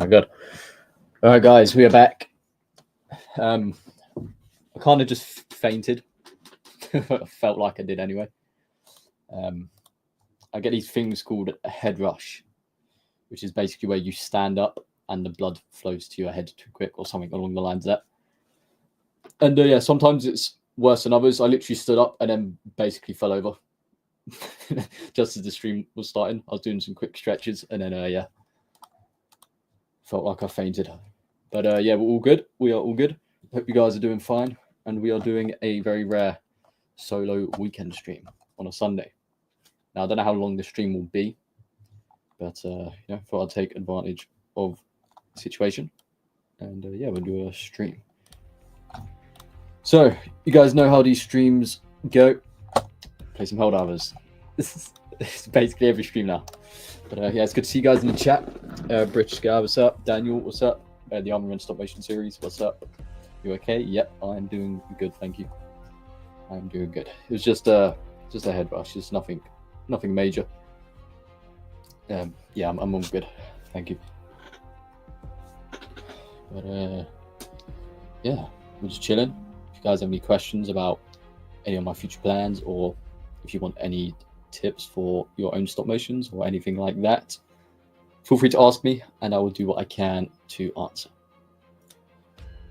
good. All right, guys, we are back. I kind of just fainted. I felt like I did anyway. I get these things called a head rush, which is basically where you stand up and the blood flows to your head too quick or something along the lines of that. And yeah, sometimes it's worse than others. I literally stood up and then basically fell over just as the stream was starting. I was doing some quick stretches and then yeah, felt like I fainted. But yeah, we're all good. We are all good. Hope you guys are doing fine. And we are doing a very rare solo weekend stream on a Sunday. Now, I don't know how long the stream will be, but you know, thought I'd take advantage of the situation. And yeah, we'll do a stream. So, you guys know how these streams go. Play some Helldivers. This is basically every stream now. But yeah, it's good to see you guys in the chat. British guy, what's up? Daniel, what's up? The Army Men Stop Motion series, what's up? You okay? Yep, I'm doing good, thank you. I'm doing good. It was just a head rush, just nothing major. Yeah, I'm all good, thank you. But yeah, we're just chilling. If you guys have any questions about any of my future plans, or if you want any tips for your own stop motions or anything like that, feel free to ask me and I will do what I can to answer.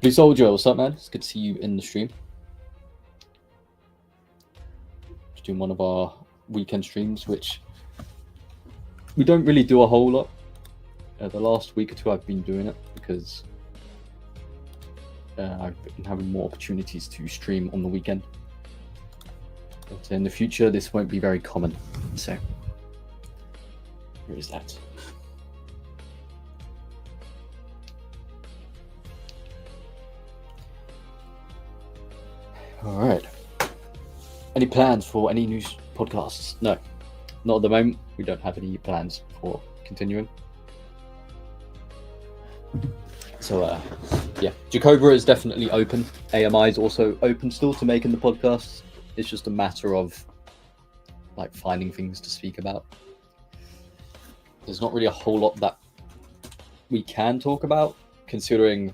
Blue Soldier, what's up, man? It's good to see you in the stream. Just doing one of our weekend streams, which we don't really do a whole lot. The last week or two I've been doing it because I've been having more opportunities to stream on the weekend. But in the future, this won't be very common. So, here is that. All right. Any plans for any new podcasts? No, not at the moment. We don't have any plans for continuing. So, yeah, Jacobra is definitely open. AMI is also open still to making the podcasts. It's just a matter of like finding things to speak about. There's not really a whole lot that we can talk about, considering, you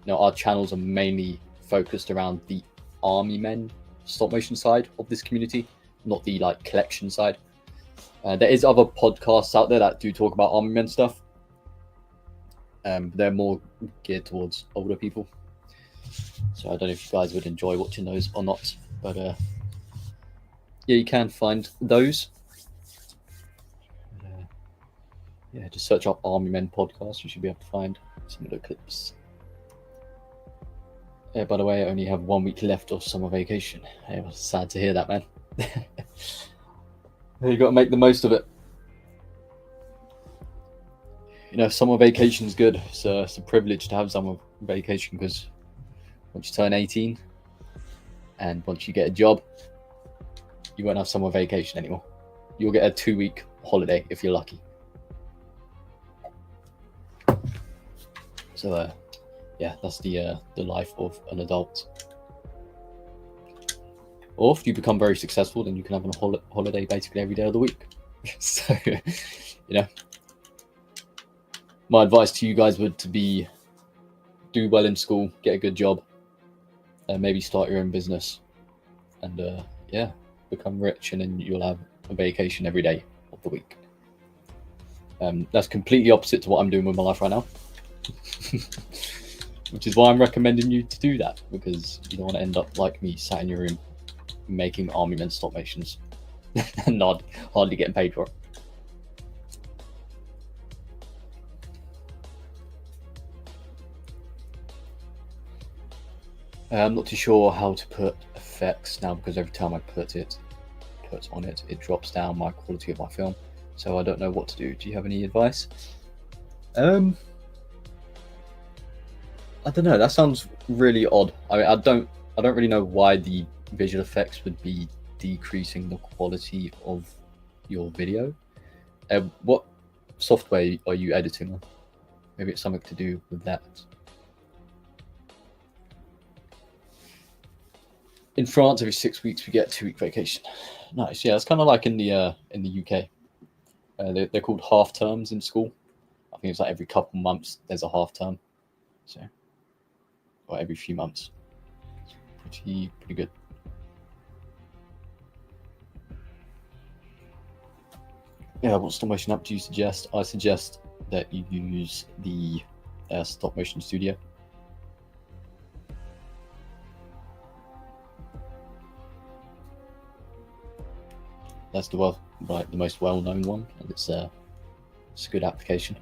know, our channels are mainly focused around the Army Men stop motion side of this community, not the like collection side. There is other podcasts out there that do talk about Army Men stuff. They're more geared towards older people. So I don't know if you guys would enjoy watching those or not. But yeah, you can find those. Yeah, just search up Army Men podcast. You should be able to find some of the clips. Yeah, by the way, I only have 1 week left of summer vacation. It was sad to hear that, man. You got to make the most of it. You know, summer vacation's good. It's a privilege to have summer vacation because once you turn 18 and once you get a job, you won't have summer vacation anymore. You'll get a 2-week holiday if you're lucky. So, yeah, that's the life of an adult. Or if you become very successful, then you can have a holiday basically every day of the week. So, you know, my advice to you guys would to be do well in school, get a good job, maybe start your own business, and yeah, become rich, and then you'll have a vacation every day of the week. That's completely opposite to what I'm doing with my life right now. Which is why I'm recommending you to do that, because you don't want to end up like me, sat in your room making Army Men stop motions and not hardly getting paid for it. I'm not too sure how to put effects now, because every time I put on it, it drops down my quality of my film. So I don't know what to do. Do you have any advice? I don't know. That sounds really odd. I mean, I don't really know why the visual effects would be decreasing the quality of your video. What software are you editing on? Maybe it's something to do with that. In France, every 6 weeks we get a 2-week vacation. Nice. Yeah, it's kind of like in the UK. They're called half terms in school. I think it's like every couple months there's a half term, so or every few months. Pretty good. Yeah, what stop motion app do you suggest? I suggest that you use the Stop Motion Studio. That's the most well-known one, and it's a good application.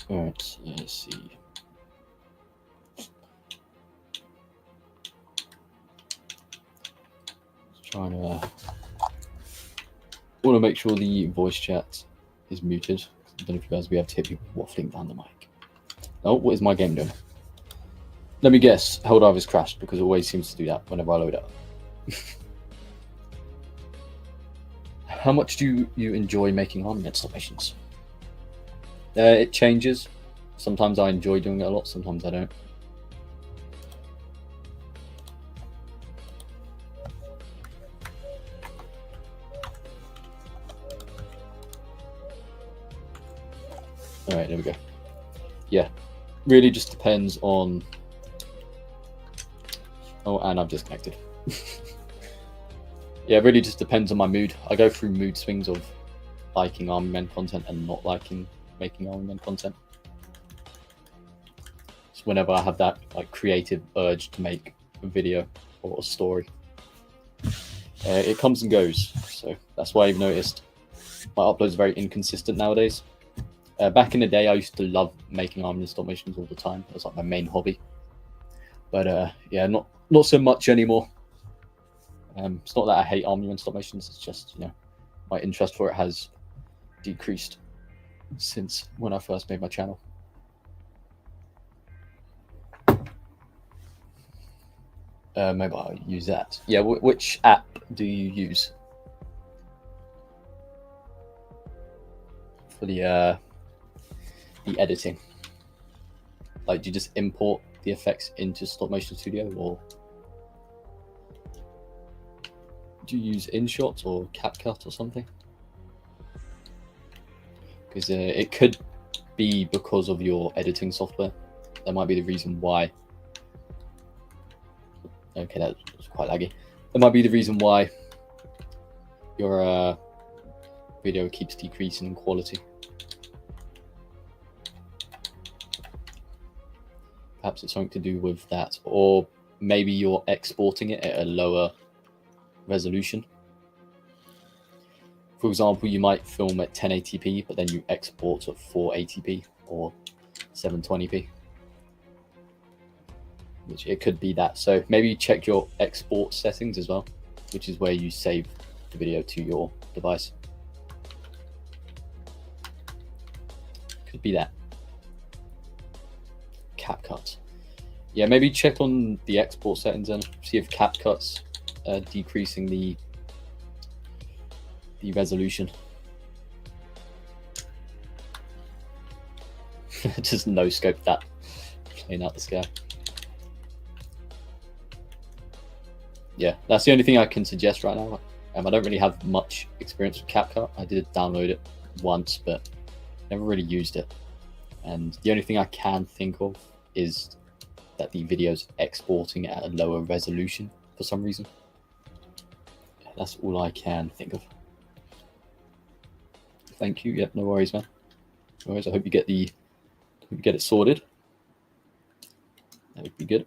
All right, let's see. Trying to want to make sure the voice chat is muted. I don't know if you guys will be able to hear people waffling down the mic. Oh, what is my game doing? Let me guess. Helldivers has crashed, because it always seems to do that whenever I load up. How much do you enjoy making armament installations? It changes. Sometimes I enjoy doing it a lot, sometimes I don't. All right, there we go. Yeah, really just depends on... Oh, and I've disconnected. Yeah, it really just depends on my mood. I go through mood swings of liking Army Men content and not liking making Army Men content. So whenever I have that like creative urge to make a video or a story, it comes and goes. So that's why I've noticed my uploads are very inconsistent nowadays. Back in the day, I used to love making Army Men stop motions all the time. It was like my main hobby. But yeah, not so much anymore. It's not that I hate Army Men stop motions. It's just, you know, my interest for it has decreased since when I first made my channel. Maybe I'll use that. Yeah, which app do you use for the editing? Like, do you just import the effects into Stop Motion Studio, or do you use InShot or CapCut or something? Because it could be because of your editing software. That might be the reason why. Okay, that was quite laggy. That might be the reason why your video keeps decreasing in quality. Perhaps it's something to do with that, or maybe you're exporting it at a lower resolution. For example, you might film at 1080p, but then you export at 480p or 720p. Which it could be that. So maybe check your export settings as well, which is where you save the video to your device. Could be that. CapCut. Yeah, maybe check on the export settings and see if CapCut's decreasing the resolution. Just no scope that playing out the sky. Yeah, that's the only thing I can suggest right now. I don't really have much experience with CapCut. I did download it once, but never really used it. And the only thing I can think of is that the video's exporting at a lower resolution for some reason. That's all I can think of. Thank you. Yep, no worries, man. No worries. I hope you get it sorted. That would be good.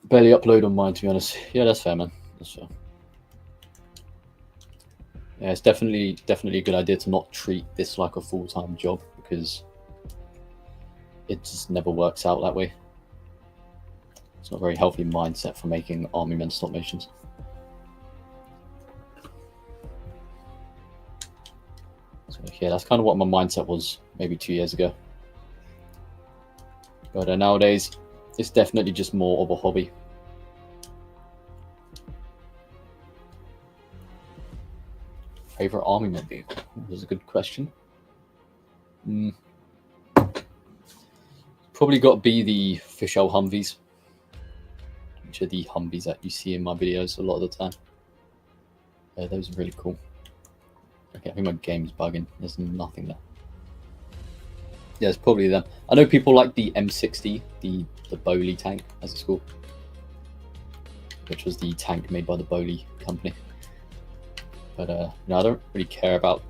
Barely upload on mine, to be honest. Yeah, that's fair, man. That's fair. Yeah, it's definitely a good idea to not treat this like a full-time job, because it just never works out that way. It's not a very healthy mindset for making Army Men stop motions. So yeah, that's kind of what my mindset was maybe 2 years ago. But nowadays, it's definitely just more of a hobby. Favorite Army Men vehicle? That was a good question. probably got to be the Fischl Humvees, which are the Humvees that you see in my videos a lot of the time. Those are really cool. Okay, I think my game's bugging. There's nothing there. Yeah, it's probably them. I know people like the M60, the Bohle tank, as it's called, which was the tank made by the Bohle company. But no, I don't really care about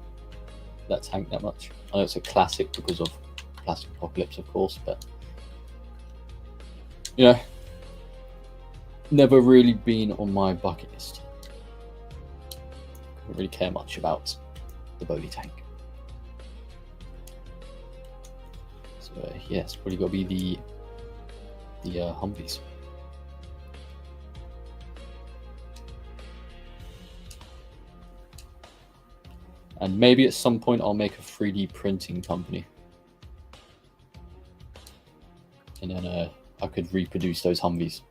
that tank that much. I know it's a classic because of Plastic Apocalypse, of course, but you know, never really been on my bucket list. I don't really care much about the Bohle tank. So yeah, it's probably got to be the Humvees. And maybe at some point I'll make a 3D printing company. And then I could reproduce those Humvees.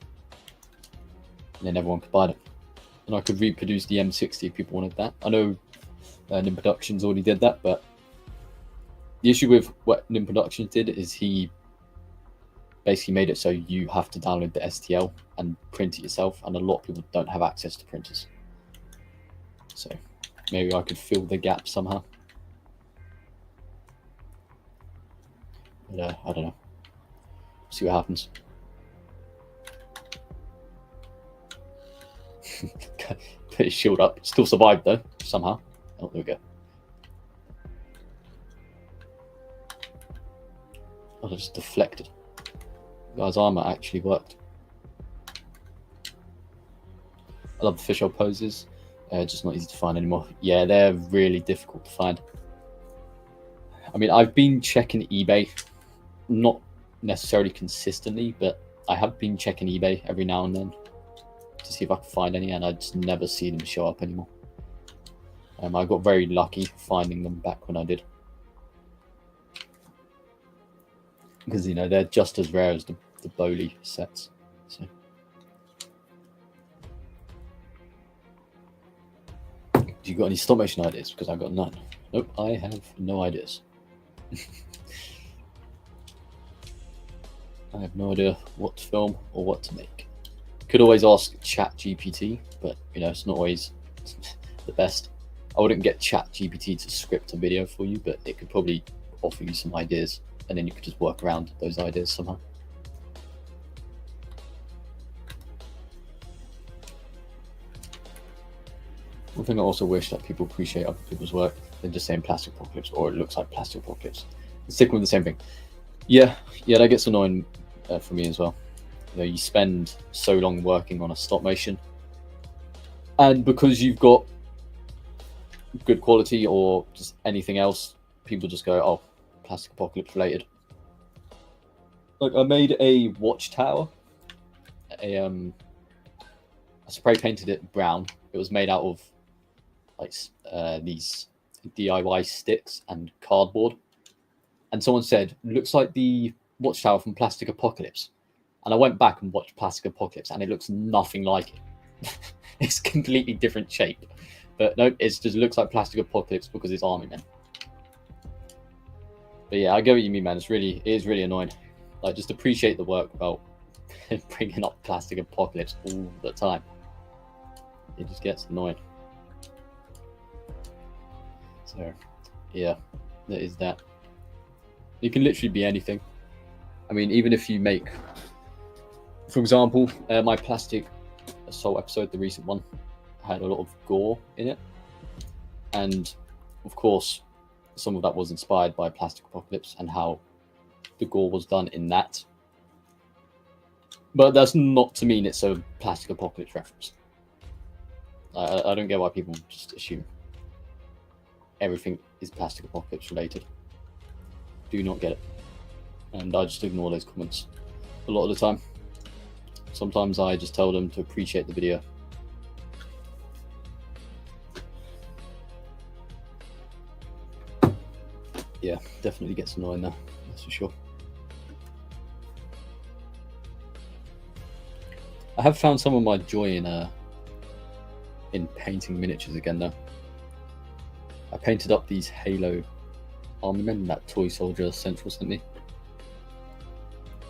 And then everyone could buy them. And I could reproduce the M60 if people wanted that. I know Nim Productions already did that, but the issue with what Nim Productions did is he basically made it so you have to download the STL and print it yourself, and a lot of people don't have access to printers. So maybe I could fill the gap somehow. But I don't know. See what happens. Put his shield up. Still survived though, somehow. Oh, there we go. Oh, I just deflected. The guy's armor actually worked. I love the Fischl poses. Just not easy to find anymore. Yeah, they're really difficult to find. I mean, I've been checking eBay, not necessarily consistently, but I have been checking eBay every now and then to see if I can find any, and I just never see them show up anymore. I got very lucky finding them back when I did, because you know they're just as rare as the Bohle sets. So. Do you got any stop motion ideas? Because I've got none. Nope, I have no ideas. I have no idea what to film or what to make. Could always ask ChatGPT, but you know it's not always the best. I wouldn't get ChatGPT to script a video for you, but it could probably offer you some ideas, and then you could just work around those ideas somehow. One thing I also wish that people appreciate other people's work than just saying Plastic Apocalypse or it looks like Plastic Apocalypse. Sticking with the same thing. Yeah, that gets annoying for me as well. You know, you spend so long working on a stop motion, and because you've got good quality or just anything else, people just go, "Oh, Plastic Apocalypse related." Like I made a watchtower. I spray painted it brown. It was made out of like these DIY sticks and cardboard, and someone said, "Looks like the watchtower from Plastic Apocalypse." And I went back and watched Plastic Apocalypse, and it looks nothing like it. It's completely different shape, but no, it just looks like Plastic Apocalypse because it's army men. But yeah, I get what you mean, man. It is really annoying. Like, just appreciate the work about bringing up Plastic Apocalypse all the time. It just gets annoying. So, yeah, there is that. It can literally be anything. I mean, even if you make, for example, my Plastic Assault episode, the recent one, had a lot of gore in it. And, of course, some of that was inspired by Plastic Apocalypse and how the gore was done in that. But that's not to mean it's a Plastic Apocalypse reference. I don't get why people just assume everything is Plastic Apocalypse related. Do not get it. And I just ignore those comments a lot of the time. Sometimes I just tell them to appreciate the video. Yeah, definitely gets annoying though, that's for sure. I have found some of my joy in painting miniatures again though. I painted up these Halo army men that Toy Soldier Central sent me.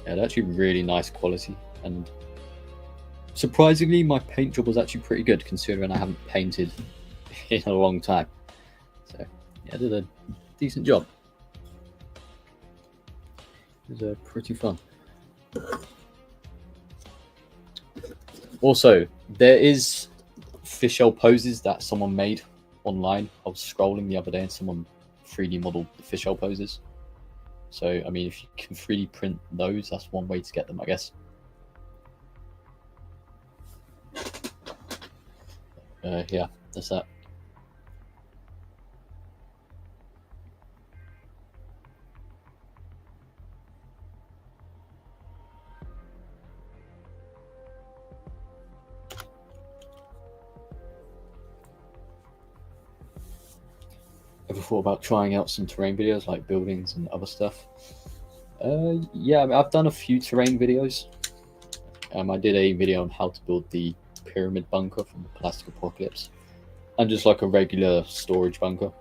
Yeah, they're actually really nice quality, and surprisingly, my paint job was actually pretty good considering I haven't painted in a long time. So yeah, I did a decent job. It was pretty fun. Also, there is fishshell poses that someone made online. I was scrolling the other day and someone 3D modeled the fishshell poses. So, I mean, if you can 3D print those, that's one way to get them, I guess. Yeah, that's that. Ever thought about trying out some terrain videos like buildings and other stuff? Yeah, I mean, I've done a few terrain videos. I did a video on how to build the pyramid bunker from the Plastic Apocalypse, and just like a regular storage bunker.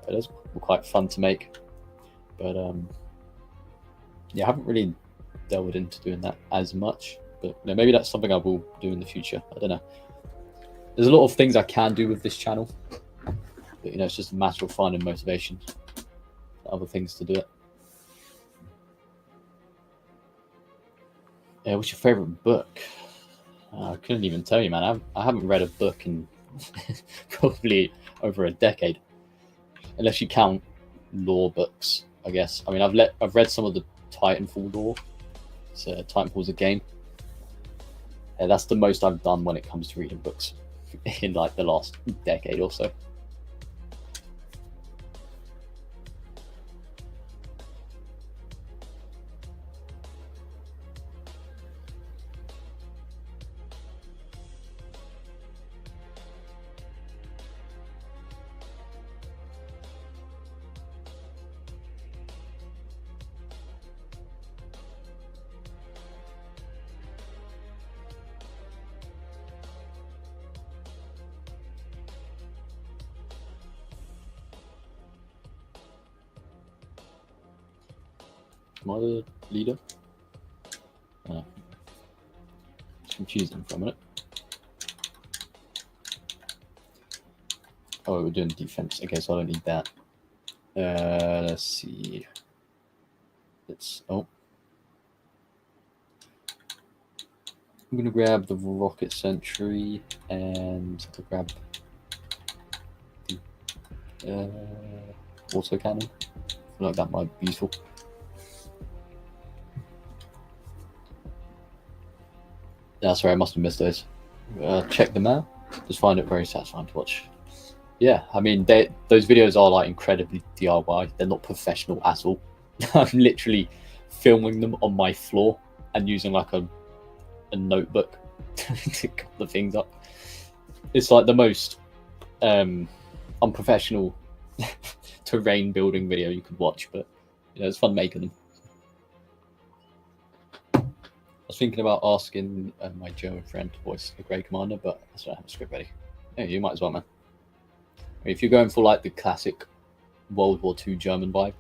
It was quite fun to make, but yeah, I haven't really delved into doing that as much. But you know, maybe that's something I will do in the future. I don't know. There's a lot of things I can do with this channel, but you know, it's just a matter of finding motivation, other things to do it. Yeah, what's your favorite book? I couldn't even tell you, man. I haven't read a book in probably over a decade, unless you count lore books, I guess. I mean, I've read some of the Titanfall lore. So Titanfall's a game. Yeah, that's the most I've done when it comes to reading books in like the last decade or so. Am I the leader? Confusing for a minute. Oh, we're doing defense. Okay, so I don't need that. Let's see. I'm gonna grab the rocket sentry and grab the auto cannon. I feel like that might be useful. That's right, I must have missed those. Check them out. Just find it very satisfying to watch. Yeah, I mean, those videos are like incredibly DIY. They're not professional at all. I'm literally filming them on my floor and using like a notebook to cut the things up. It's like the most unprofessional terrain building video you could watch, but you know, it's fun making them. I was thinking about asking my German friend to voice the Grey Commander, but I don't have a script ready. Yeah, you might as well, man. I mean, if you're going for like the classic World War II German vibe,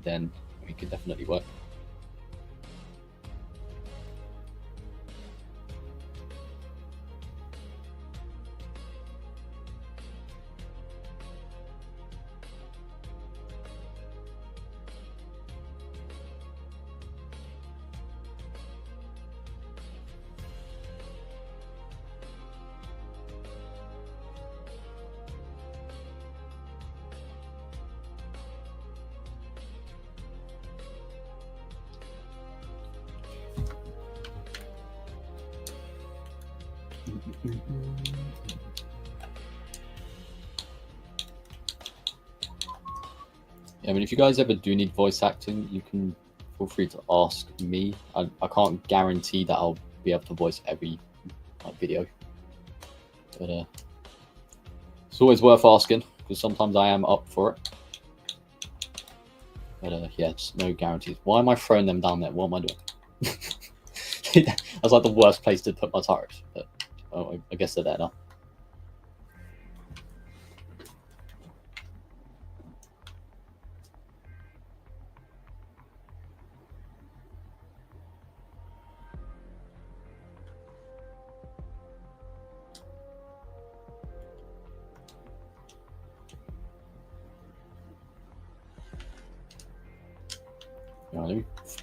then it could definitely work. I mean, if you guys ever do need voice acting, you can feel free to ask me. I can't guarantee that I'll be able to voice every video, but it's always worth asking because sometimes I am up for it. But yeah, just no guarantees. Why am I throwing them down there? What am I doing? That's like the worst place to put my turrets, but oh, I guess they're there now.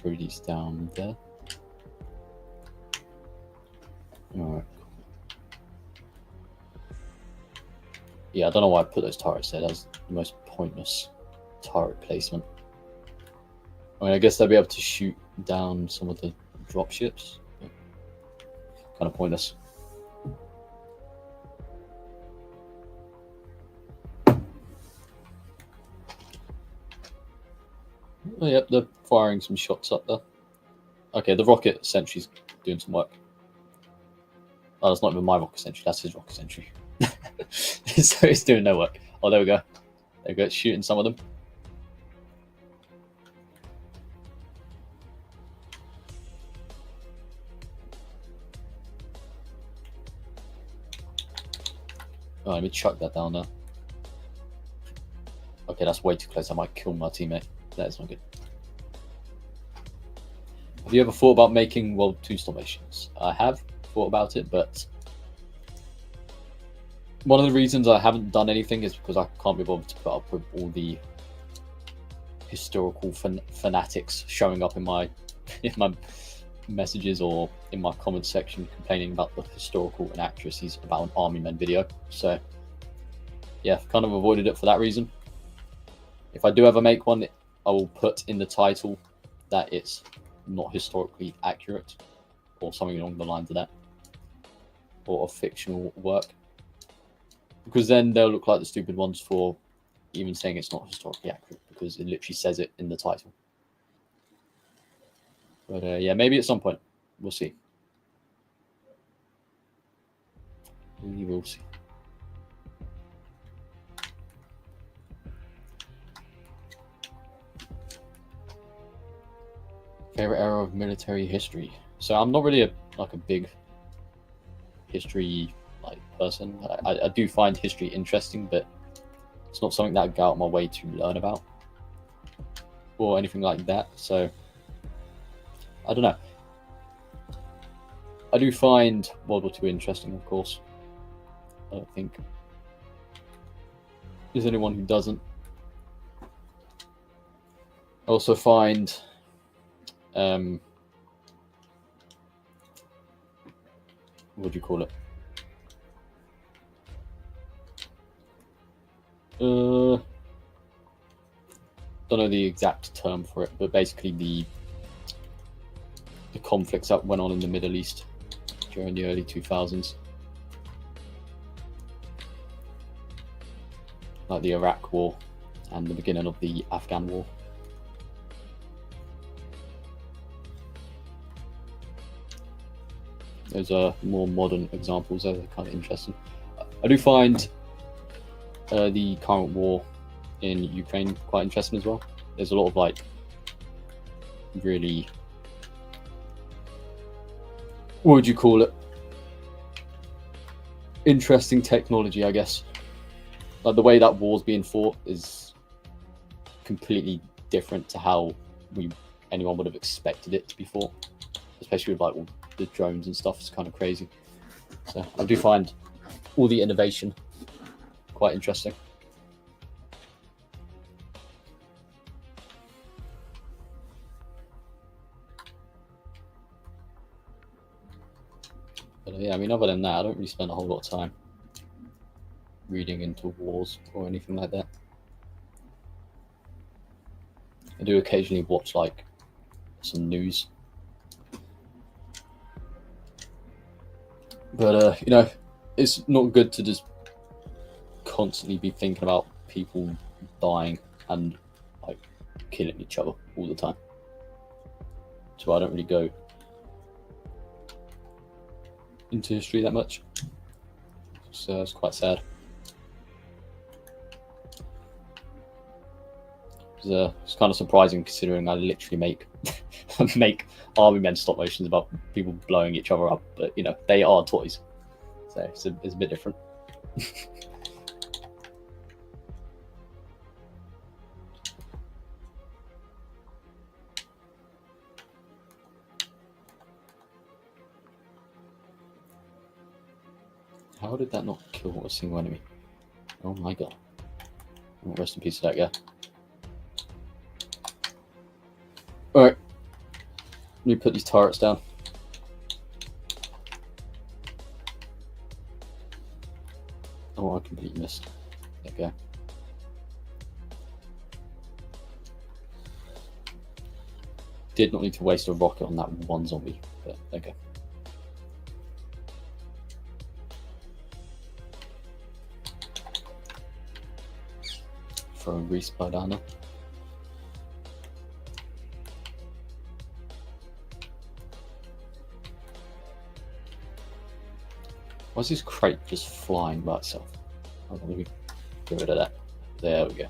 throw these down there. Alright. Yeah, I don't know why I put those turrets there. That's the most pointless turret placement. I mean, I guess they'll be able to shoot down some of the dropships. Kind of pointless. Oh, yep, they're firing some shots up there. Okay, the rocket sentry's doing some work. Oh, that's not even my rocket sentry, that's his rocket sentry. So it's doing no work. Oh, there we go. There we go, it's shooting some of them. Oh, let me chuck that down there. Okay, that's way too close. I might kill my teammate. That is not good. Have you ever thought about making World 2 Starvations? I have thought about it, but one of the reasons I haven't done anything is because I can't be bothered to put up with all the historical fanatics showing up in my messages or in my comment section complaining about the historical inaccuracies about an Army Men video. So yeah, I've kind of avoided it for that reason. If I do ever make one, I will put in the title that it's not historically accurate or something along the lines of that, or a fictional work, because then they'll look like the stupid ones for even saying it's not historically accurate, because it literally says it in the title. But yeah, maybe at some point. We'll see. We will see. Favorite era of military history. So I'm not really a big history person. I do find history interesting, but it's not something that I go out of my way to learn about or anything like that. So I don't know. I do find World War II interesting, of course. I don't think there's anyone who doesn't. I also find what do you call it? Don't know the exact term for it, but basically the conflicts that went on in the Middle East during the early 2000s, like the Iraq War and the beginning of the Afghan War. Those are more modern examples. Those are kind of interesting. I do find the current war in Ukraine quite interesting as well. There's a lot of really, what would you call it? Interesting technology, I guess. Like the way that war's being fought is completely different to how anyone would have expected it to be fought, especially with all the drones and stuff. It's kind of crazy. So I do find all the innovation quite interesting. But yeah, I mean, other than that, I don't really spend a whole lot of time reading into wars or anything like that. I do occasionally watch some news, but it's not good to just constantly be thinking about people dying and killing each other all the time. So I don't really go into history that much. So it's quite sad. It's kind of surprising considering I literally make Army Men stop motions about people blowing each other up, but they are toys, so it's a bit different. How did that not kill a single enemy? Oh my god. Rest in peace to that guy. Alright. Let me put these turrets down. Oh, I completely missed. There we go. Did not need to waste a rocket on that one zombie, but there we go. Throw a respawn down there. Why is this crate just flying by itself? Oh, let me get rid of that. There we go.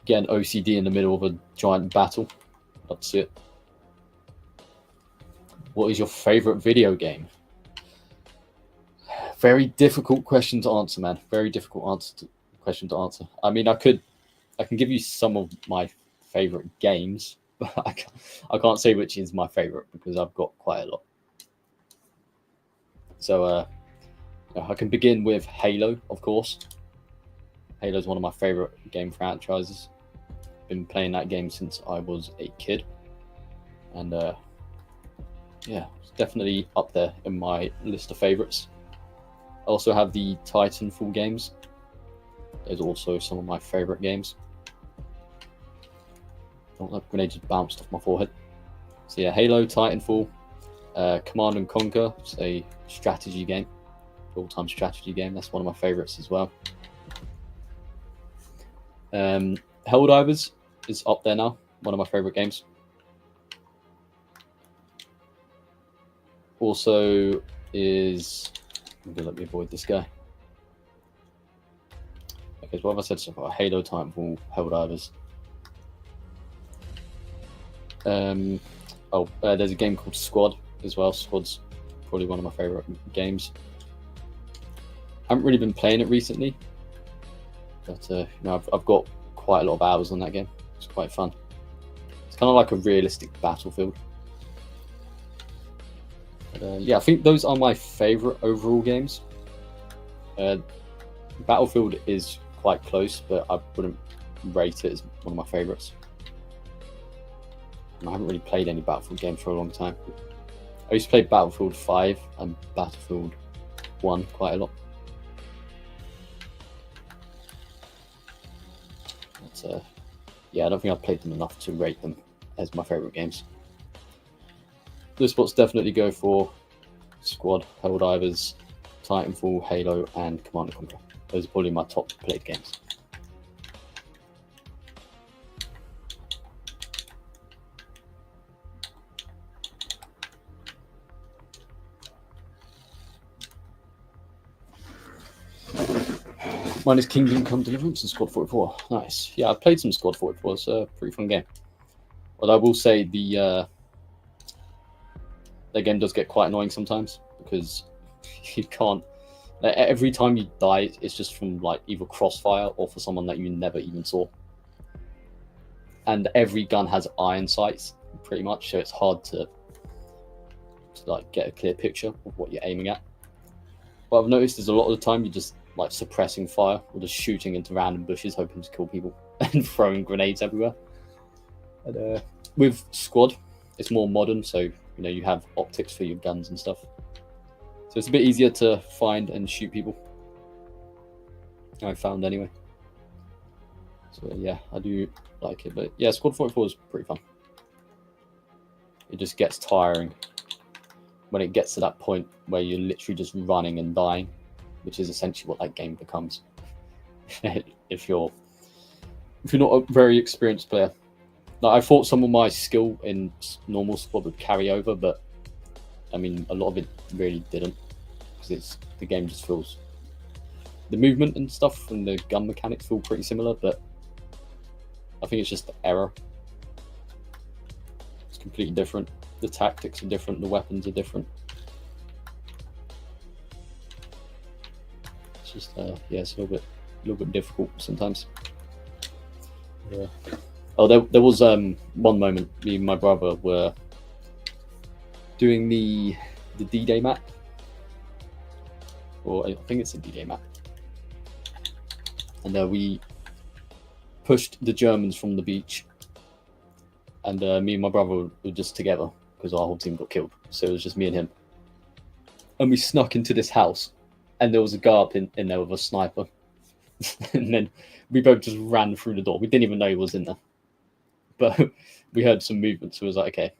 Get an OCD in the middle of a giant battle. Love to see it. What is your favorite video game? Very difficult question to answer, man. Very difficult question to answer. I mean, I can give you some of my favorite games, but I can't say which is my favorite because I've got quite a lot. So I can begin with Halo, of course. Halo is one of my favorite game franchises. Been playing that game since I was a kid, and yeah, it's definitely up there in my list of favorites. I also have the Titanfall games. Those are also some of my favorite games. Oh, that grenade just bounced off my forehead. So yeah, Halo, Titanfall, Command and Conquer. It's a strategy game, real-time strategy game. That's one of my favorites as well. Helldivers is up there now. One of my favorite games. Also is... let me avoid this guy. Okay, so what have I said so far? Halo, Titanfall, Helldivers. There's a game called Squad as well. Squad's probably one of my favorite games. I haven't really been playing it recently, but you know, I've got quite a lot of hours on that game. It's quite fun. It's kind of like a realistic Battlefield. But, yeah, I think those are my favorite overall games. Battlefield is quite close, but I wouldn't rate it as one of my favorites. I haven't really played any Battlefield games for a long time. I used to play Battlefield 5 and Battlefield 1 quite a lot. But, yeah, I don't think I've played them enough to rate them as my favorite games. Those spots definitely go for Squad, Helldivers, Titanfall, Halo, and Command & Conquer. Those are probably my top played games. Mine is Kingdom Come Deliverance and Squad 44. Nice. Yeah, I've played some Squad 44. It's a pretty fun game. But I will say the game does get quite annoying sometimes because you can't. Every time you die, it's just from like either crossfire or for someone that you never even saw. And every gun has iron sights, pretty much, so it's hard to like get a clear picture of what you're aiming at. But I've noticed is a lot of the time you're just like suppressing fire or just shooting into random bushes, hoping to kill people and throwing grenades everywhere. And with Squad, it's more modern, so you know you have optics for your guns and stuff. So it's a bit easier to find and shoot people. I found anyway. So yeah, I do like it. But yeah, Squad 44 is pretty fun. It just gets tiring when it gets to that point where you're literally just running and dying, which is essentially what that game becomes. if you're not a very experienced player. Like, I thought some of my skill in normal Squad would carry over, but I mean, a lot of it really didn't, because the game just feels, the movement and stuff and the gun mechanics feel pretty similar, but I think it's just the error. It's completely different. The tactics are different. The weapons are different. It's just yeah, it's a little bit difficult sometimes. Yeah. Oh, there was one moment me and my brother were doing the D-Day map, or I think it's a D-Day map, and we pushed the Germans from the beach, and me and my brother were just together because our whole team got killed. So it was just me and him. And we snuck into this house, and there was a guy up in there with a sniper. And then we both just ran through the door. We didn't even know he was in there. But we heard some movement, so it was like, okay,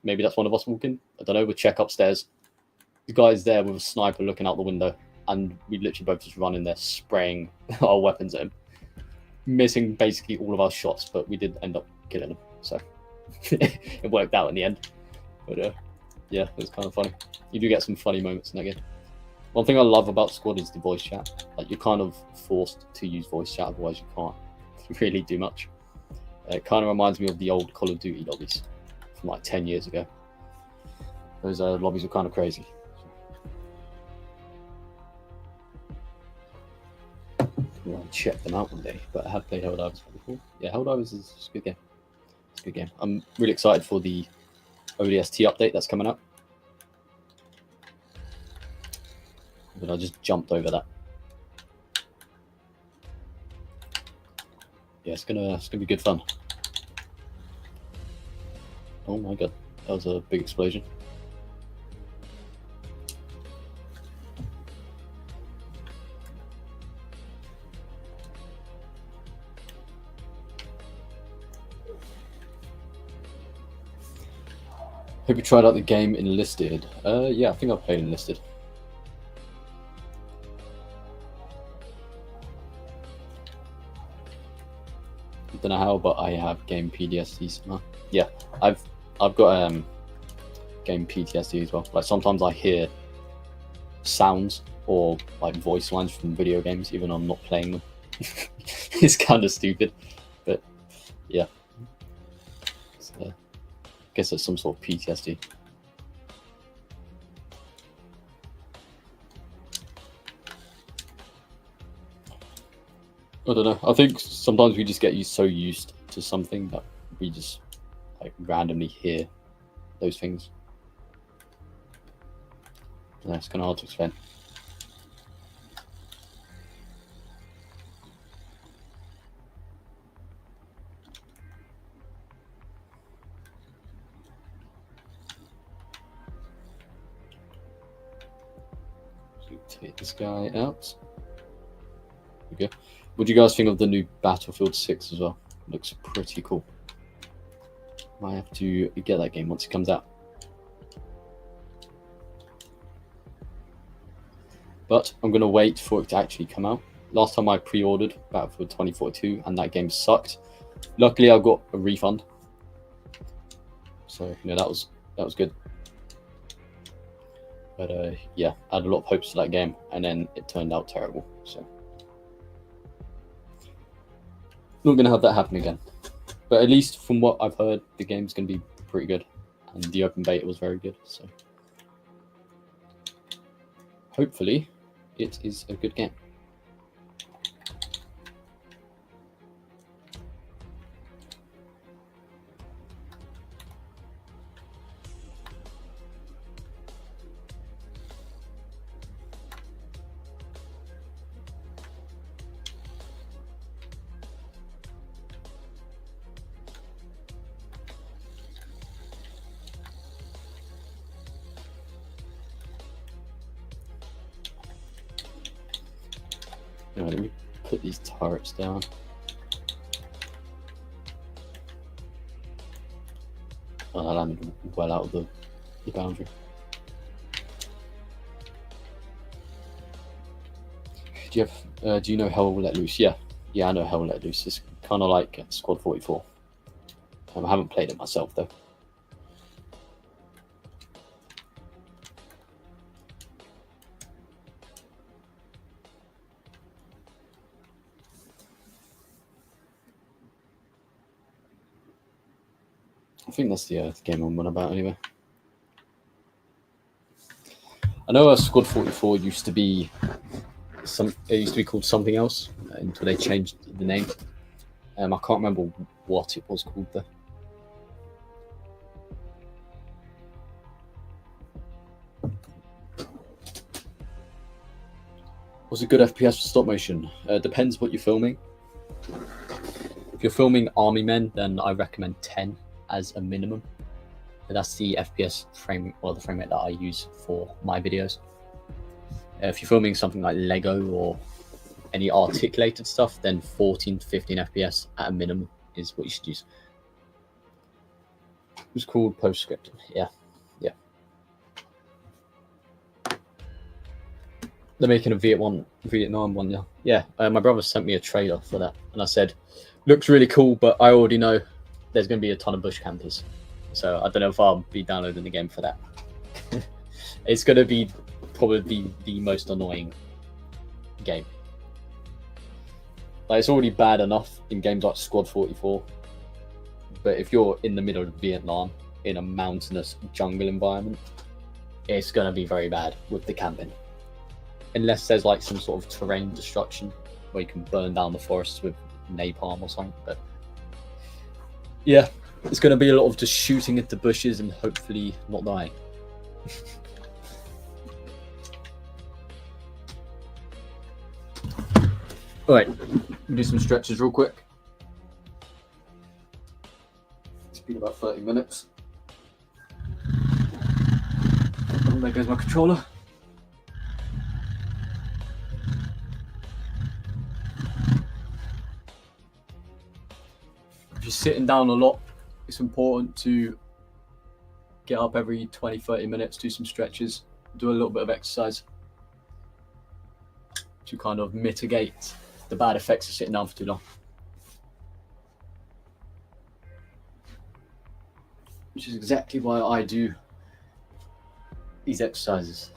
maybe that's one of us walking. I don't know, we'll check upstairs. The guy's there with a sniper looking out the window, and we literally both just run in there, spraying our weapons at him. Missing basically all of our shots, but we did end up killing him. So it worked out in the end. But yeah, it was kind of funny. You do get some funny moments in that game. One thing I love about Squad is the voice chat. Like, you're kind of forced to use voice chat, otherwise you can't really do much. It kind of reminds me of the old Call of Duty lobbies from like 10 years ago. Those lobbies were kind of crazy. I'll check them out one day, but I have played Helldivers before. Yeah, Helldivers is a good game. It's a good game. I'm really excited for the ODST update that's coming out. But I just jumped over that. Yeah, it's gonna be good fun. Oh my god, that was a big explosion. Hope you tried out the game Enlisted. Yeah, I think I've played Enlisted. I don't know how, but I have game PTSD somehow. Yeah, I've got game PTSD as well. Like, sometimes I hear sounds or like voice lines from video games, even though I'm not playing them. It's kind of stupid, but yeah. I guess it's some sort of PTSD. I don't know. I think sometimes we just get so used to something that we just like randomly hear those things. Yeah, it's kind of hard to explain. Take this guy out. Okay. What do you guys think of the new Battlefield 6 as well? Looks pretty cool. Might have to get that game once it comes out. But I'm going to wait for it to actually come out. Last time I pre-ordered Battlefield 2042 and that game sucked. Luckily, I got a refund. So, you know, that was good. But yeah, I had a lot of hopes for that game, and then it turned out terrible. So not going to have that happen again. But at least from what I've heard, the game's going to be pretty good. And the open beta was very good. So hopefully it is a good game. Let me put these turrets down. Oh, I landed well out of the boundary. Do you know Hell Let Loose? Yeah, I know Hell Let Loose. It's kind of like Squad 44. I haven't played it myself though. I think that's the game I'm on about anyway. I know Squad 44 used to be called something else until they changed the name. I can't remember what it was called though. Was a good FPS for stop motion? Depends what you're filming. If you're filming army men, then I recommend 10. as a minimum. But that's the FPS frame, or the frame rate that I use for my videos. If you're filming something like Lego or any articulated stuff, then 14 to 15 FPS at a minimum is what you should use. It was called PostScript. Yeah. They're making a Vietnam one, yeah. Yeah, my brother sent me a trailer for that, and I said, looks really cool, but I already know there's going to be a ton of bush campers. So I don't know if I'll be downloading the game for that. It's going to be probably the most annoying game. Like, it's already bad enough in games like Squad 44, but if you're in the middle of Vietnam in a mountainous jungle environment, it's going to be very bad with the camping. Unless there's like some sort of terrain destruction where you can burn down the forests with napalm or something. But yeah, it's going to be a lot of just shooting at the bushes and hopefully not dying. All right, do some stretches real quick. It's been about 30 minutes. Oh, there goes my controller. If you're sitting down a lot, it's important to get up every 20-30 minutes, do some stretches, do a little bit of exercise to kind of mitigate the bad effects of sitting down for too long. Which is exactly why I do these exercises.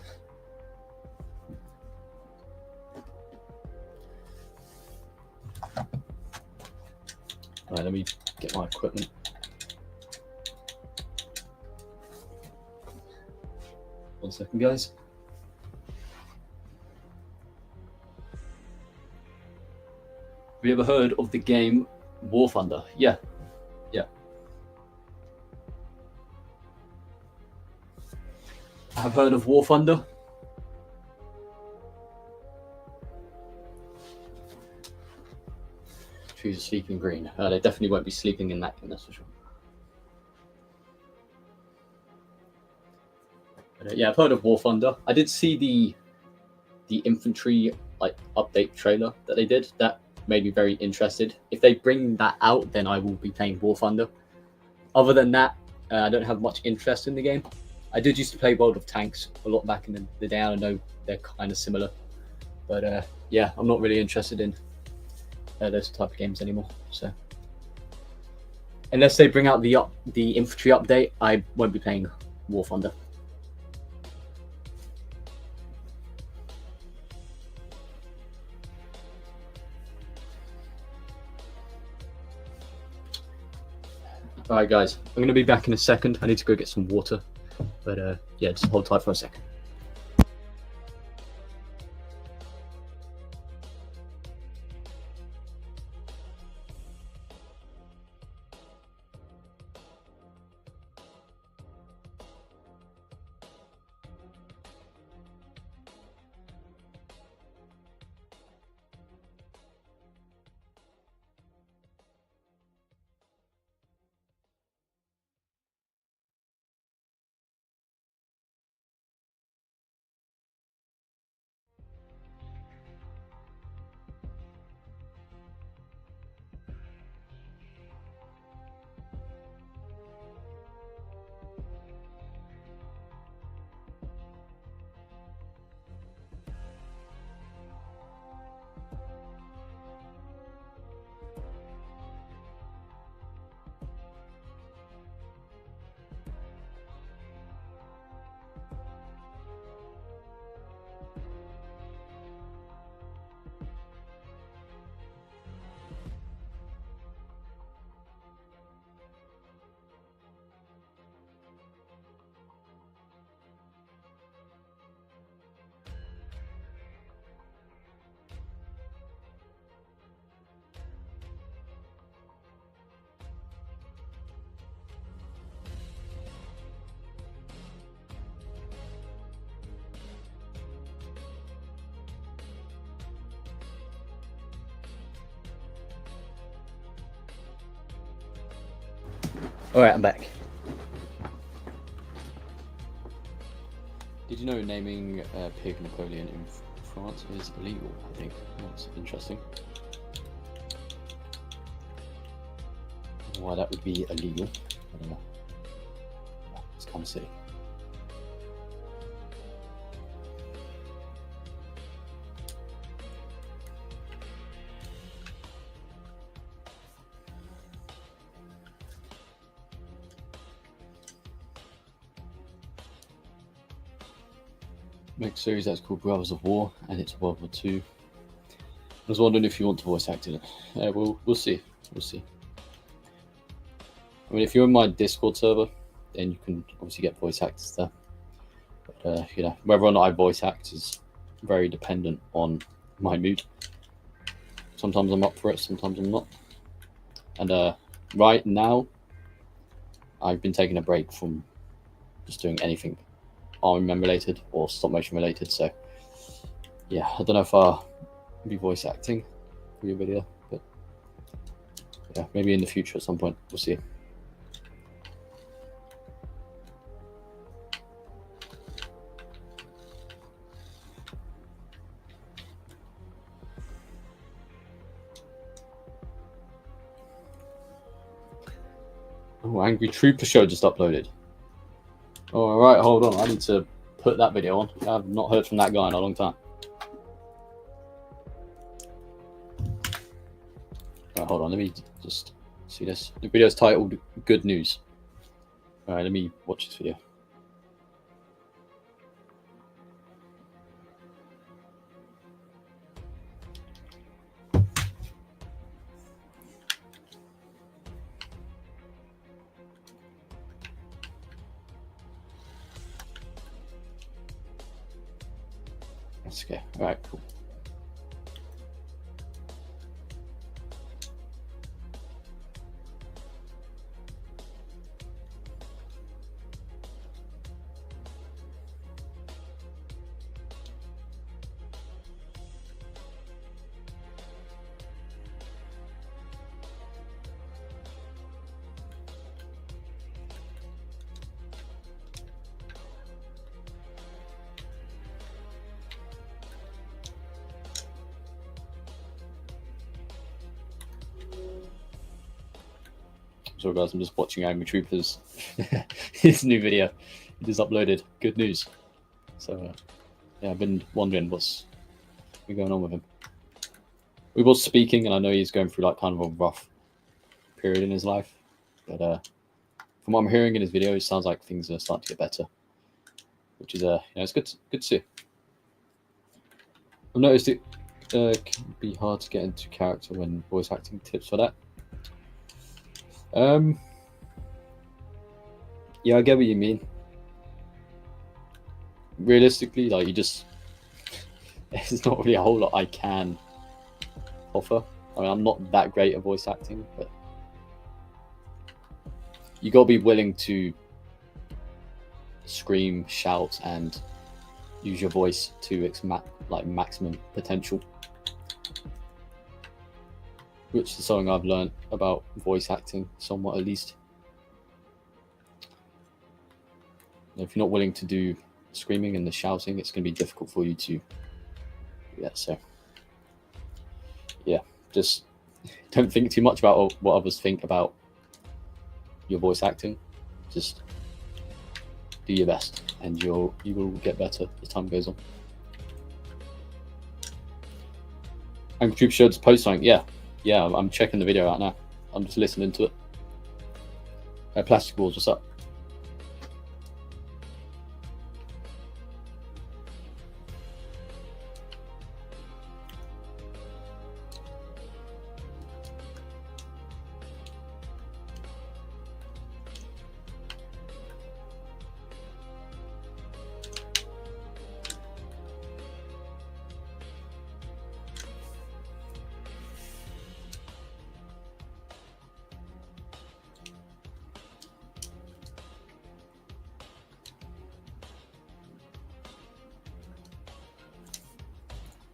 All right, let me get my equipment. One second, guys. Have you ever heard of the game War Thunder? Yeah. I've heard of War Thunder. Trees are sleeping green. They definitely won't be sleeping in that game, that's for sure. But, yeah, I've heard of War Thunder. I did see the infantry like update trailer that they did. That made me very interested. If they bring that out, then I will be playing War Thunder. Other than that, I don't have much interest in the game. I did used to play World of Tanks a lot back in the day. I know they're kind of similar, but yeah, I'm not really interested in those type of games anymore. So unless they bring out the infantry update, I won't be playing War Thunder. All right, guys, I'm going to be back in a second. I need to go get some water, but yeah, just hold tight for a second. All right, I'm back. Did you know naming a pig Napoleon in France is illegal? I think that's interesting. Why that would be illegal, I don't know. It's kind of silly. Next series that's called Brothers of War, and it's World War II. I was wondering if you want to voice act in it. We'll see. We'll see. I mean, if you're in my Discord server, then you can obviously get voice actors there. But you know, whether or not I voice act is very dependent on my mood. Sometimes I'm up for it, sometimes I'm not. And right now, I've been taking a break from just doing anything Army Men related or stop motion related. So yeah, I don't know if I'll be voice acting for your video, but yeah, maybe in the future at some point. We'll see. Oh, Angry Trooper Show just uploaded. Oh, all right, hold on. I need to put that video on. I've not heard from that guy in a long time. Right, hold on. Let me just see this. The video is titled Good News. All right, let me watch this video. That's okay. All right, cool. So guys, I'm just watching Angry Troopers. His new video. He just uploaded. Good news. So yeah, I've been wondering what's been going on with him. We was speaking, and I know he's going through like kind of a rough period in his life. But from what I'm hearing in his video, it sounds like things are starting to get better, which is you know, it's good to see. I've noticed it can be hard to get into character when voice acting. Tips for that? Yeah, I get what you mean. Realistically, like you just there's not really a whole lot I can offer. I mean, I'm not that great at voice acting, but you gotta be willing to scream, shout, and use your voice to its maximum potential, which is something I've learned about voice acting, somewhat at least. If you're not willing to do screaming and the shouting, it's going to be difficult for you to do that. So yeah, just don't think too much about what others think about your voice acting. Just do your best, and you will get better as time goes on. Angry Trooper Show to post something. Yeah, I'm checking the video out now. I'm just listening to it. Plastic Balls, what's up?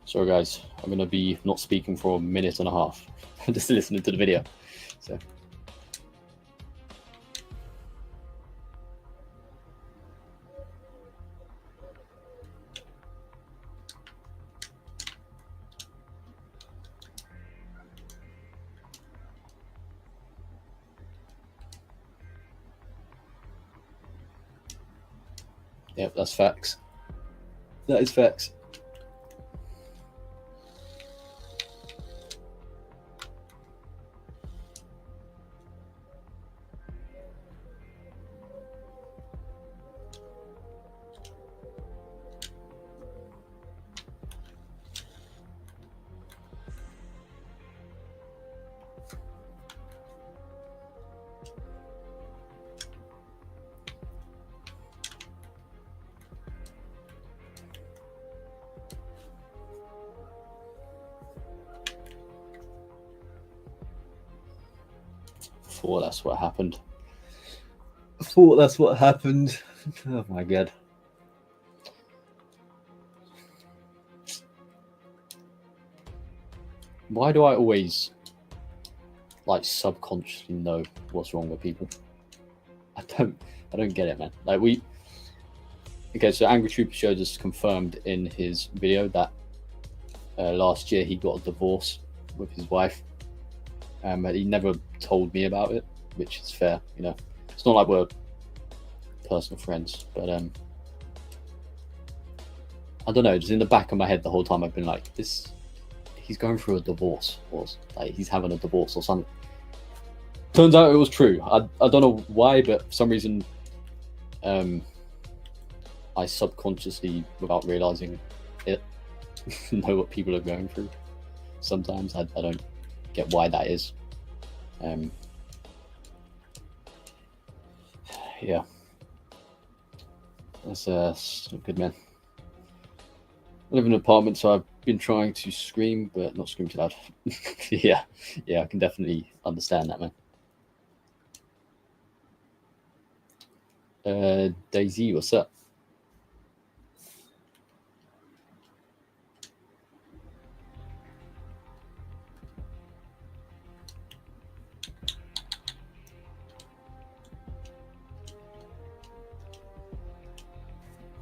Sorry guys, I'm going to be not speaking for a minute and a half. I'm just listening to the video. So Yep, that's facts. That is facts. Thought that's what happened. Thought that's what happened. Oh my god. Why do I always like subconsciously know what's wrong with people? I don't get it, man. Like okay, so Angry Trooper Show just confirmed in his video that last year he got a divorce with his wife. But he never told me about it, which is fair, you know. It's not like we're personal friends, but I don't know, just in the back of my head the whole time I've been like, he's going through a divorce, or like he's having a divorce or something. Turns out it was true. I don't know why, but for some reason I subconsciously, without realizing it, know what people are going through. Sometimes I don't get why that is. Yeah, that's not good, man. I live in an apartment, so I've been trying to scream, but not scream too loud. yeah, I can definitely understand that, man. Daisy, what's up?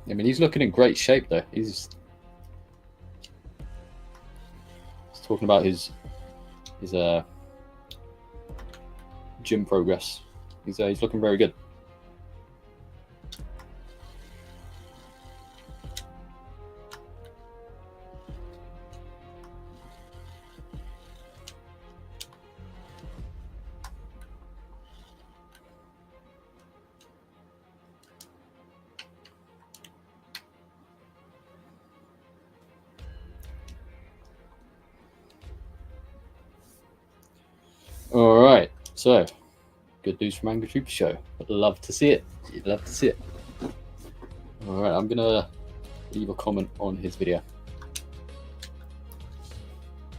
I mean, he's looking in great shape, though. He's talking about his gym progress. He's looking very good. All right, so good news from Angry Trooper Show. I'd love to see it. You'd love to see it. All right, I'm gonna leave a comment on his video.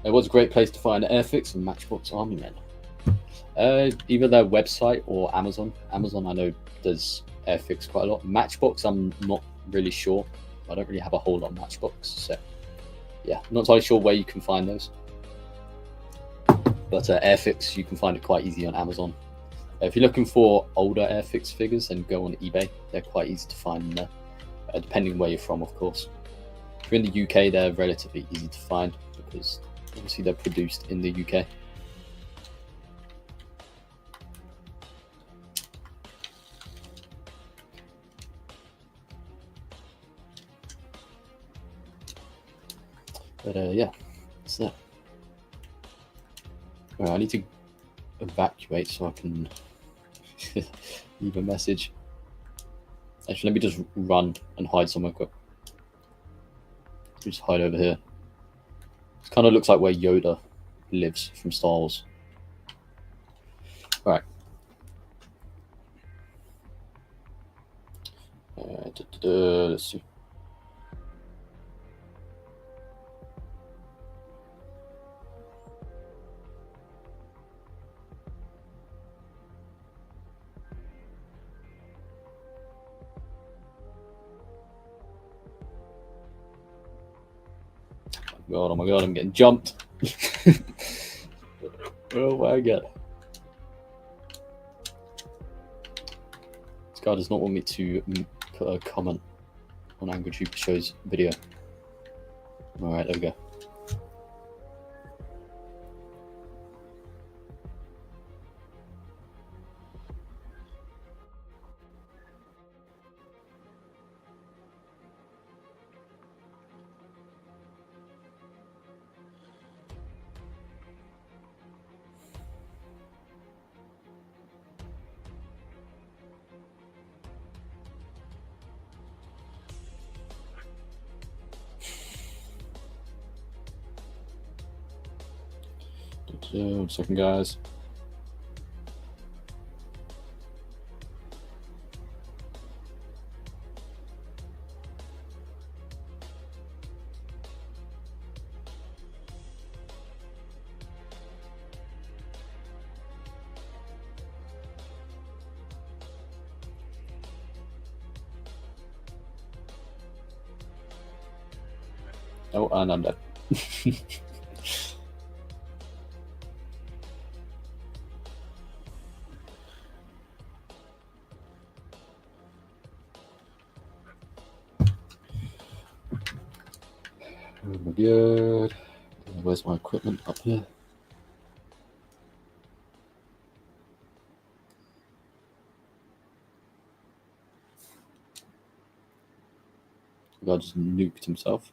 It was a great place to find Airfix and Matchbox Army Men. Either their website or Amazon. Amazon, I know, does Airfix quite a lot. Matchbox, I'm not really sure. I don't really have a hold on Matchbox, so yeah, not entirely sure where you can find those. But Airfix, you can find it quite easy on Amazon. If you're looking for older Airfix figures, then go on eBay. They're quite easy to find there, depending where you're from, of course. If you're in the UK, they're relatively easy to find because obviously they're produced in the UK. But yeah, that's that. Well, I need to evacuate so I can leave a message. Actually, let me just run and hide somewhere quick. Just hide over here. It kind of looks like where Yoda lives from Star Wars. All right. Let's see. Oh my god, I'm getting jumped. Oh my god. This guy does not want me to put a comment on Angry Trooper Show's video. Alright, there we go. 1 second, guys. Oh, and I'm dead. Oh my god. Where's my equipment? Up here. The guy just nuked himself.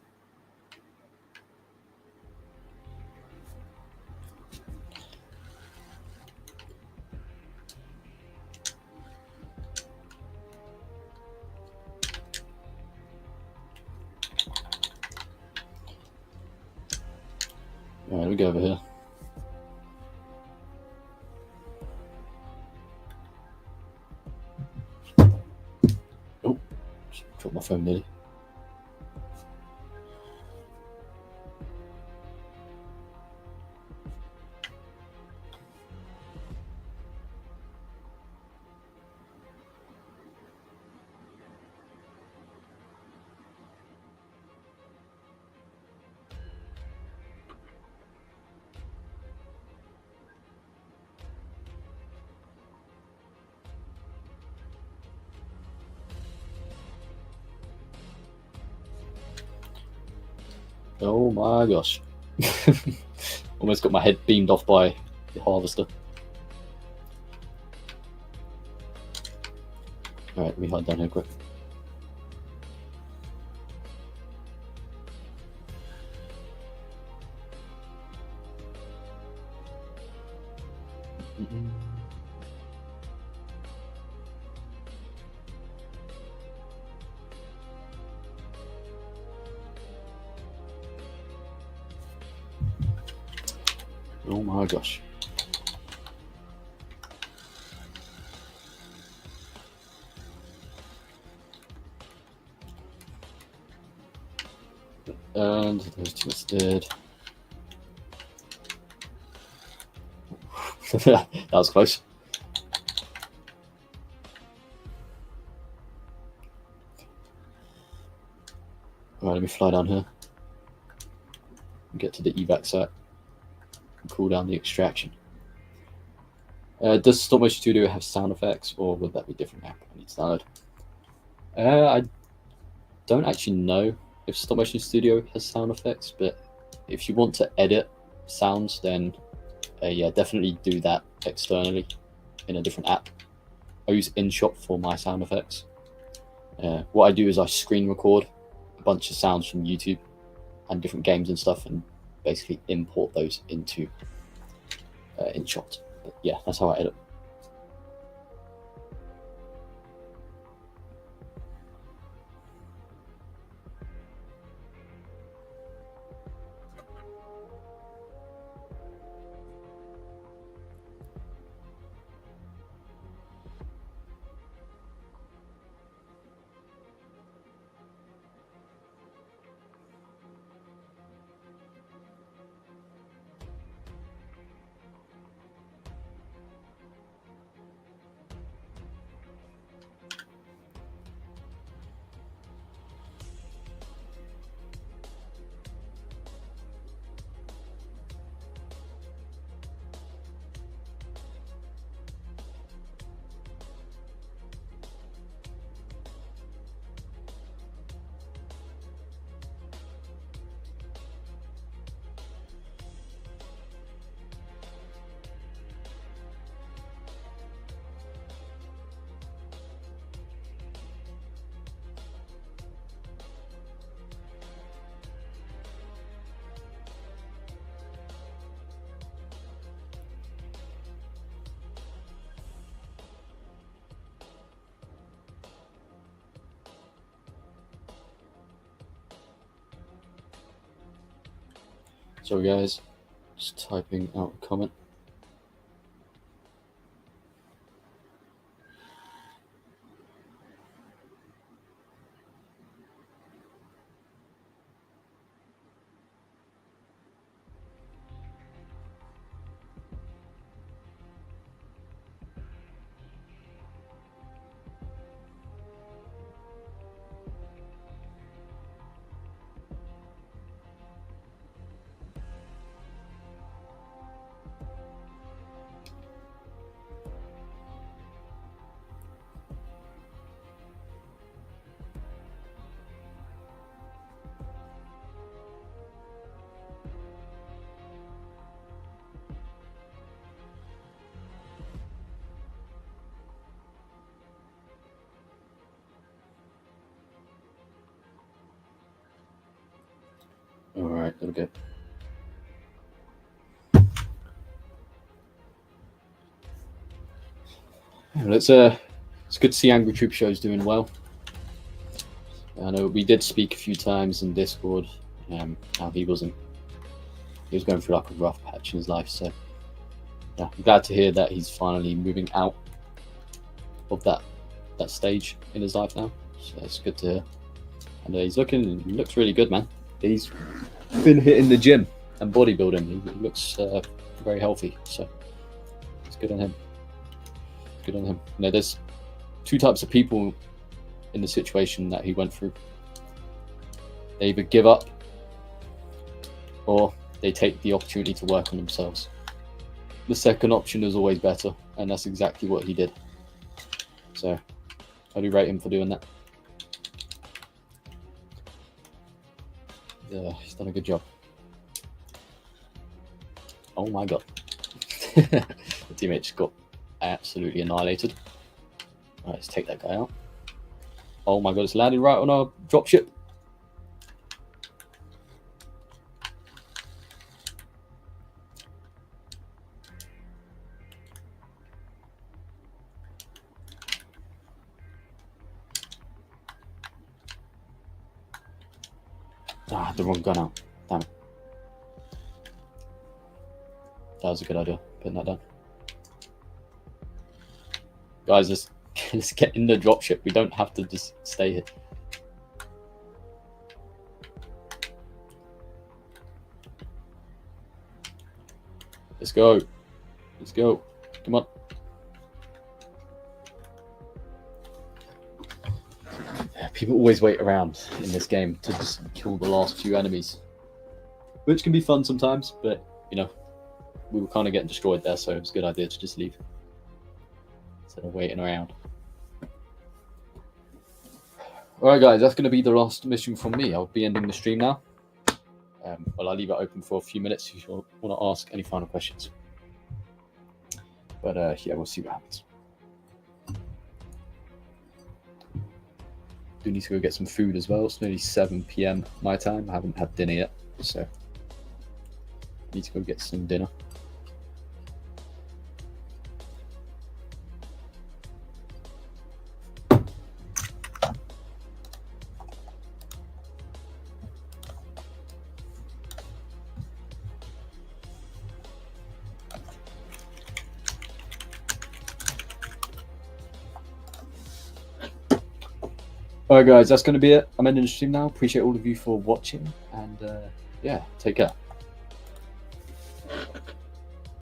Alright, we go over here. Oh, dropped my phone nearly. Oh my gosh. Almost got my head beamed off by the harvester. Alright, let me hide down here quick. Oh my gosh. And those two are dead. That was close. Alright, let me fly down here. Get to the evac site. And cool down the extraction. Does Stop Motion Studio have sound effects, or would that be a different app I need to download? I don't actually know if Stop Motion Studio has sound effects, but if you want to edit sounds, then yeah, definitely do that externally in a different app. I use InShot for my sound effects. What I do is I screen record a bunch of sounds from YouTube and different games and stuff, and basically import those into InShot. But yeah, that's how I edit. So guys, Just typing out a comment. All right, there we go. It's good to see Angry Troop Show's doing well. I know we did speak a few times in Discord. How he was going through like a rough patch in his life. So yeah, I'm glad to hear that he's finally moving out of that stage in his life now. So it's good to hear. And he looks really good, man. He's been hitting the gym and bodybuilding. He looks very healthy. So it's good on him. Good on him. You know, there's two types of people in the situation that he went through. They either give up or they take the opportunity to work on themselves. The second option is always better, and that's exactly what he did. So I do rate him for doing that. Yeah, he's done a good job. Oh my god. The teammate just got absolutely annihilated. Right, let's take that guy out. Oh my god, it's landed right on our dropship. Ah, the wrong gun out. Damn it. That was a good idea, putting that down. Guys, let's get in the dropship. We don't have to just stay here. Let's go. Let's go. Come on. People always wait around in this game to just kill the last few enemies, which can be fun sometimes, but you know, we were kind of getting destroyed there, so it was a good idea to just leave instead of waiting around. Alright guys, that's going to be the last mission from me. I'll be ending the stream now. Well, I'll leave it open for a few minutes if you want to ask any final questions. But yeah, we'll see what happens. Do need to go get some food as well. It's nearly 7 p.m. my time. I haven't had dinner yet, so need to go get some dinner. Alright guys, that's going to be it. I'm ending the stream now. Appreciate all of you for watching, and yeah, take care.